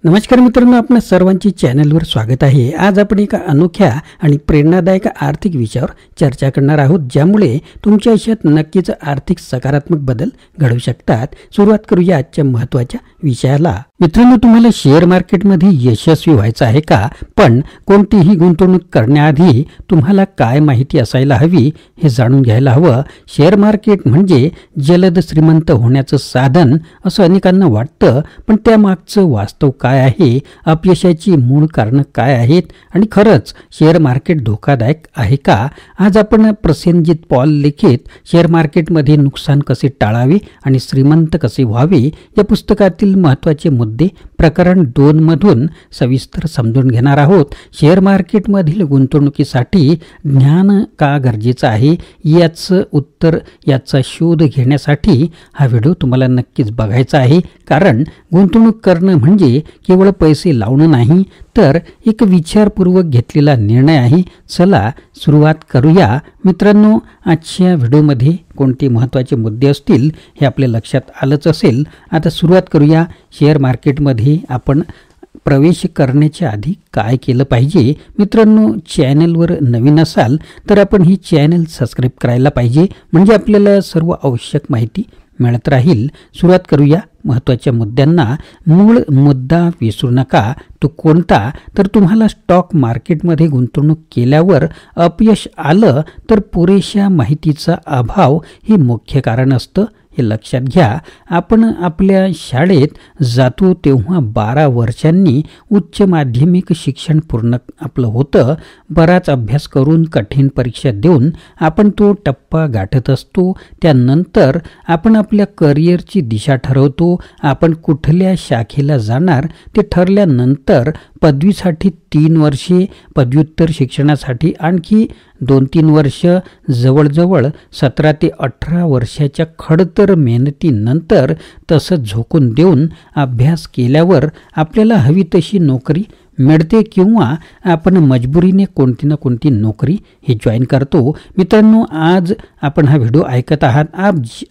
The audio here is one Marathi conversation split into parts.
नमस्कार मित्रांनो, आपल्या सर्वांची चॅनलवर स्वागत आहे। आज आपण एका अनोख्या आणि प्रेरणादायक आर्थिक विषयावर चर्चा करणार आहोत, ज्यामुळे तुमच्या आयुष्यात नक्कीच आर्थिक सकारात्मक बदल घडू शकतात। सुरुवात करूया आजच्या महत्त्वाच्या विषयाला। मित्रांनो, तुम्हाला शेअर मार्केटमध्ये यशस्वी व्हायचं आहे का? पण कोणतीही गुंतवणूक करण्याआधी तुम्हाला काय माहिती असायला हवी हे जाणून घ्यायला हवं। शेअर मार्केट म्हणजे जलद श्रीमंत होण्याचं साधन असं अनेकांना वाटतं, पण त्यामागचं वास्तव काय आहे, अपयशाची मूळ कारण काय आहेत आणि खरंच शेअर मार्केट धोकादायक आहे का? आज आपण प्रसेनजीत पॉल लिखित शेअर मार्केटमध्ये नुकसान कसे टाळावे आणि श्रीमंत कसे व्हावे या पुस्तकातील महत्त्वाचे मुद्दे प्रकरण 2 मधून सविस्तर समजून घेणार आहोत। शेअर मार्केटमधील गुंतवणुकीसाठी ज्ञान का गरजेचं आहे याचं उत्तर, याचा शोध घेण्यासाठी हा व्हिडिओ तुम्हाला नक्कीच बघायचा आहे। कारण गुंतवणूक करणं म्हणजे केवळ पैसे लावणं नाही, तर एक विचारपूर्वक घेतलेला निर्णय आहे। चला सुरुवात करूया। मित्रांनो, आजच्या व्हिडिओमध्ये कोणते महत्त्वाचे मुद्दे असतील हे आपल्या लक्षात आलंच असेल। आता सुरुवात करूया। शेअर मार्केटमध्ये आपण प्रवेश करण्याच्या आधी काय केलं पाहिजे? मित्रांनो, चॅनलवर नवीन असाल तर आपण ही चॅनल सबस्क्राईब करायला पाहिजे, म्हणजे आपल्याला सर्व आवश्यक माहिती मिळत राहील। सुरुवात करूया महत्त्वाच्या मुद्द्यांना। मूळ मुद्दा विसरू नका। तो कोणता? तर तुम्हाला स्टॉक मार्केटमध्ये गुंतवणूक केल्यावर अपयश आलं तर पुरेशा माहितीचा अभाव हे मुख्य कारण असतं, हे लक्षात घ्या। आपण आपल्या शाळेत जातो तेव्हा 12 वर्षांनी उच्च माध्यमिक शिक्षण पूर्ण आपलं होतं। बराच अभ्यास करून कठीण परीक्षा देऊन आपण तो टप्पा गाठत असतो। त्यानंतर आपण आपल्या करिअरची दिशा ठरवतो। आपण कुठल्या शाखेला जाणार ते ठरल्यानंतर पदवीसाठी 3 वर्षे, पदव्युत्तर शिक्षणासाठी आणखी 2-3 वर्ष, जवळजवळ 17 ते 18 वर्षाच्या खडतर मेहनतीनंतर तसं झोकून देऊन अभ्यास केल्यावर आपल्याला हवी तशी नोकरी मिळते किंवा आपण मजबुरीने कोणती ना कोणती नोकरी हे जॉईन करतो। मित्रांनो, आज आपण हा व्हिडिओ ऐकत आहात,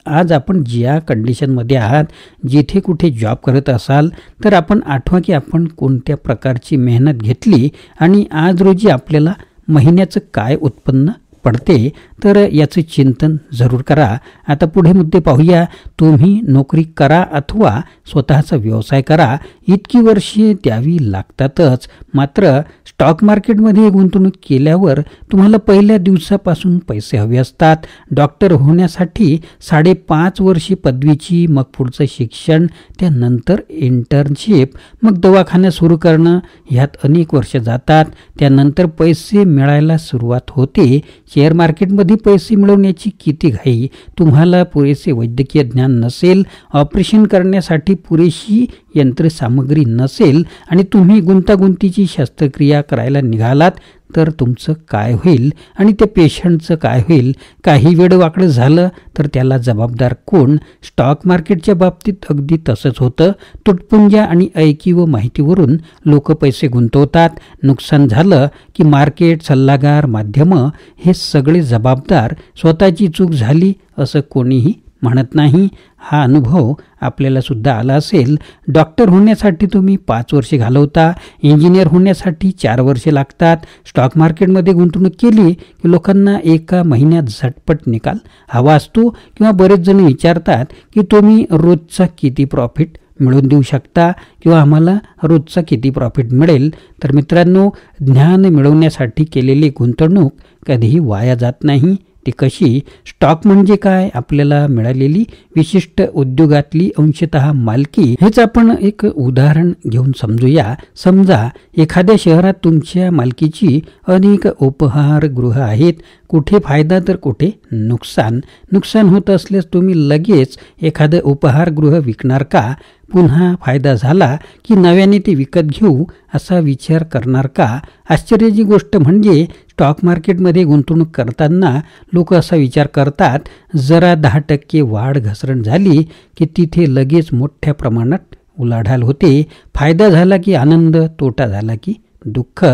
आज आपण ज्या कंडिशनमध्ये आहात, जिथे कुठे जॉब करत असाल तर आपण आठवा की आपण कोणत्या प्रकारची मेहनत घेतली आणि आज रोजी आपल्याला महिन्याचं काय उत्पन्न पडते, तर याचं चिंतन जरूर करा। आता पुढे मुद्दे पाहूया। तुम्ही नोकरी करा अथवा स्वतःचा व्यवसाय करा, इतकी वर्षे द्यावी लागतातच। मात्र स्टॉक मार्केटमध्ये गुंतवणूक केल्यावर तुम्हाला पहिल्या दिवसापासून पैसे हवे असतात। डॉक्टर होण्यासाठी 5.5 वर्षे पदवीची, मग पुढचं शिक्षण, त्यानंतर इंटर्नशिप, मग दवाखाना सुरू करणं, ह्यात अनेक वर्ष जातात। त्यानंतर पैसे मिळायला सुरुवात होते। शेअर मार्केटमध्ये पैसे मिळवण्याची किती घाई! तुम्हाला पुरेसे वैद्यकीय ज्ञान नसेल, ऑपरेशन करण्यासाठी पुरेशी यंत्रसामग्री नसेल आणि तुम्ही गुंतागुंतीची शस्त्रक्रिया करायला निघालात तर तुमचं काय होईल आणि त्या पेशंटचं काय होईल? काही वेळ वाकडं झालं तर त्याला जबाबदार कोण? स्टॉक मार्केटच्या बाबतीत अगदी तसंच होतं। तुटपुंज्या आणि ऐकीव माहितीवरून लोक पैसे गुंतवतात। नुकसान झालं की मार्केट, सल्लागार, माध्यमं हे सगळे जबाबदार। स्वतःची चूक झाली असं कोणीही म्हणत नाही। हा अनुभव आपल्याला सुद्धा आला असेल। डॉक्टर होण्यासाठी तुम्ही 5 वर्षे घालवता, इंजिनियर होण्यासाठी 4 वर्षे लागतात। स्टॉक मार्केटमध्ये गुंतवणूक केली की लोकांना एका महिन्यात झटपट निकाल हवा असतो, किंवा बरेच जण विचारतात की तुम्ही रोजचा किती प्रॉफिट मिळवून देऊ शकता किंवा आम्हाला रोजचा किती प्रॉफिट मिळेल? तर मित्रांनो, ज्ञान मिळवण्यासाठी केलेली गुंतवणूक कधीही वाया जात नाही। ती कशी? स्टॉक म्हणजे काय? आपल्याला मिळालेली विशिष्ट उद्योगातली अंशतः मालकी। हेच आपण एक उदाहरण घेऊन समजूया। समजा एखाद्या शहरात तुमच्या मालकीची अनेक उपहारगृह आहेत। कुठे फायदा तर कुठे नुकसान। नुकसान होत असल्यास तुम्ही लगेच एखादं उपहारगृह विकणार का? पुन्हा फायदा झाला की नव्याने ते विकत घेऊ असा विचार करणार का? आश्चर्याची गोष्ट म्हणजे स्टॉक मार्केटमध्ये गुंतवणूक करताना लोक असा विचार करतात, जरा 10% वाढ घसरण झाली की तिथे लगेच मोठ्या प्रमाणात उलाढाल होते। फायदा झाला की आनंद, तोटा झाला की दुःख।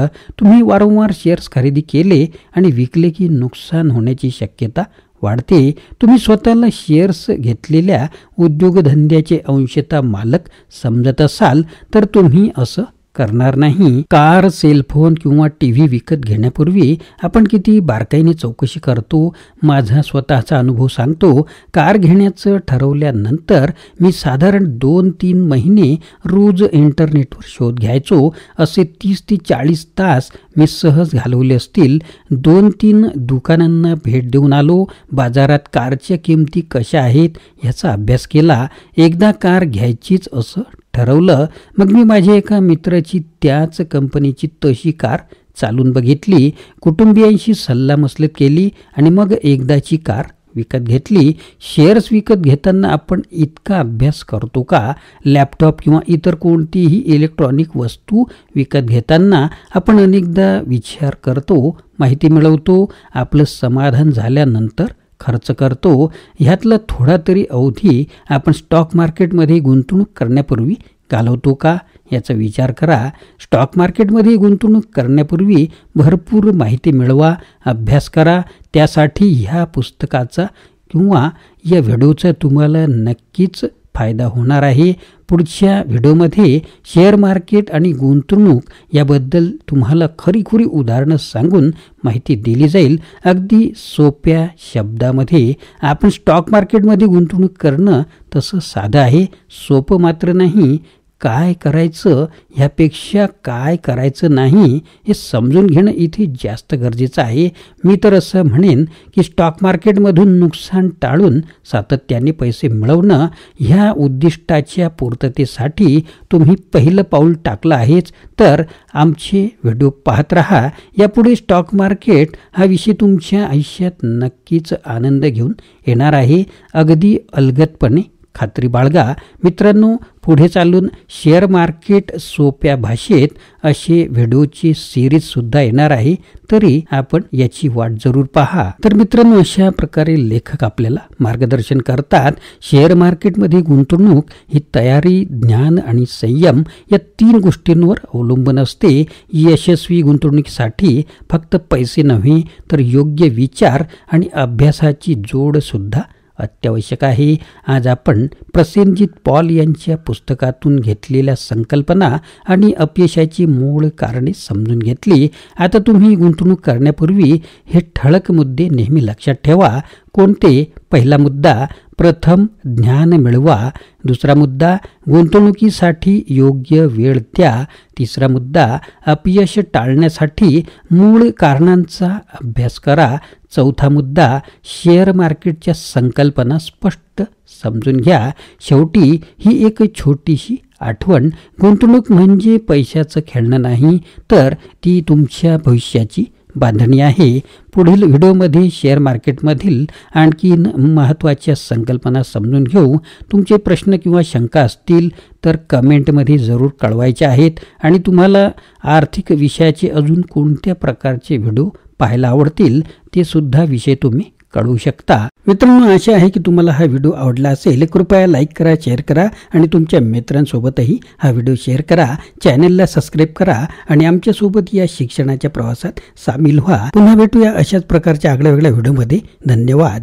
तुम्ही वारंवार शेअर्स खरेदी केले आणि विकले की नुकसान होण्याची शक्यता वाढते. तुम्ही स्वतःला शेअर्स घेतलेल्या उद्योगधंद्याचे अंशतः मालक समजत असाल तर तुम्ही असं करणार नाही. कार, सेलफोन किंवा टीव्ही विकत घेण्यापूर्वी आपण किती बारकाईने चौकशी करतो. माझा स्वतःचा अनुभव सांगतो. कार घेण्याचं ठरवल्यानंतर मी साधारण 2-3 महिने रोज इंटरनेटवर शोध घ्यायचो. असे 30 ते 40 तास मी सहज घालवले असतील. 2-3 दुकानांना भेट देऊन आलो. बाजारात कारच्या किमती कशा आहेत याचा अभ्यास केला. एकदा कार घ्यायचीच असं ठरवलं. मग मी माझ्या एका मित्राची त्याच कंपनीची तशी कार चालून बघितली. कुटुंबियांशी सल्लामसलत केली आणि मग एकदाची कार विकत घेतली. शेअर्स विकत घेताना आपण इतका अभ्यास करतो का? लॅपटॉप किंवा इतर कोणतीही इलेक्ट्रॉनिक वस्तू विकत घेताना आपण अनेकदा विचार करतो, माहिती मिळवतो, आपलं समाधान झाल्यानंतर खर्च करतो. ह्यातला थोडा तरी अवधी आपण स्टॉक मार्केटमध्ये गुंतवणूक करण्यापूर्वी घालवतो का याचा विचार करा. स्टॉक मार्केटमध्ये गुंतवणूक करण्यापूर्वी भरपूर माहिती मिळवा, अभ्यास करा. त्यासाठी ह्या पुस्तकाचा किंवा या व्हिडिओचा तुम्हाला नक्कीच फायदा होणार आहे. पुढच्या व्हिडिओमध्ये शेअर मार्केट आणि गुंतवणूक याबद्दल तुम्हाला खरी उदाहरणं सांगून माहिती दिली जाईल. अगदी सोप्या शब्दामध्ये. आपण स्टॉक मार्केटमध्ये गुंतवणूक करणं तसं साधं आहे, सोपं मात्र नाही. काय करायचं ह्यापेक्षा काय करायचं नाही हे समजून घेणं इथे जास्त गरजेचं आहे. मी तर असं म्हणेन की स्टॉक मार्केटमधून नुकसान टाळून सातत्याने पैसे मिळवणं ह्या उद्दिष्टाच्या पूर्ततेसाठी तुम्ही पहिलं पाऊल टाकलं आहेच. तर आमचे व्हिडिओ पाहत राहा. यापुढे स्टॉक मार्केट हा विषय तुमच्या आयुष्यात नक्कीच आनंद घेऊन येणार आहे. अगदी अलगदपणे खात्री बाळगा. मित्रांनो, पुढे चालून शेअर मार्केट सोप्या भाषेत असे व्हिडिओची सिरीज सुद्धा येणार आहे, तरी आपण याची वाट जरूर पहा. तर मित्रांनो, अशा प्रकारे लेखक आपल्याला मार्गदर्शन करतात. शेअर मार्केटमध्ये गुंतवणूक ही तयारी, ज्ञान आणि संयम या 3 गोष्टींवर अवलंबून असते. यशस्वी गुंतवणुकीसाठी फक्त पैसे नव्हे तर योग्य विचार आणि अभ्यासाची जोड सुद्धा अत्यावश्यक आहे. आज आपण प्रसेनजीत पॉल यांच्या पुस्तकातून घेतलेल्या संकल्पना आणि अपयशाची मूळ कारणे समजून घेतली. आता तुम्ही गुंतवणूक करण्यापूर्वी हे ठळक मुद्दे नेहमी लक्षात ठेवा. कोणते? पहिला मुद्दा, प्रथम ज्ञान मिळवा. दुसरा मुद्दा, गुंतवणुकीसाठी योग्य वेळ द्या. तिसरा मुद्दा, अपयश टाळण्यासाठी मूळ कारणांचा अभ्यास करा. चौथा मुद्दा, शेअर मार्केटच्या संकल्पना स्पष्ट समजून घ्या. शेवटी ही एक छोटीशी आठवण, गुंतवणूक म्हणजे पैशाचं खेळणं नाही, तर ती तुमच्या भविष्याची बांधणी आहे. पुढील व्हिडिओमध्ये शेअर मार्केटमधील आणखीन महत्त्वाच्या संकल्पना समजून घेऊ. तुमचे प्रश्न किंवा शंका असतील तर कमेंटमध्ये जरूर कळवायचे आहेत. आणि तुम्हाला आर्थिक विषयाचे अजून कोणत्या प्रकारचे व्हिडिओ पाहायला आवडतील ते सुद्धा विषय तुम्ही कळवू शकता. मित्रांनो, आशा आहे की तुम्हाला हा व्हिडिओ आवडला असेल. कृपया लाईक करा, शेअर करा आणि तुमच्या मित्रांसोबतही हा व्हिडिओ शेअर करा. चॅनलला सबस्क्राईब करा आणि आमच्यासोबत या शिक्षणाच्या प्रवासात सामील व्हा. पुन्हा भेटूया अशाच प्रकारच्या आगळ्या वेगळ्या व्हिडिओमध्ये. धन्यवाद.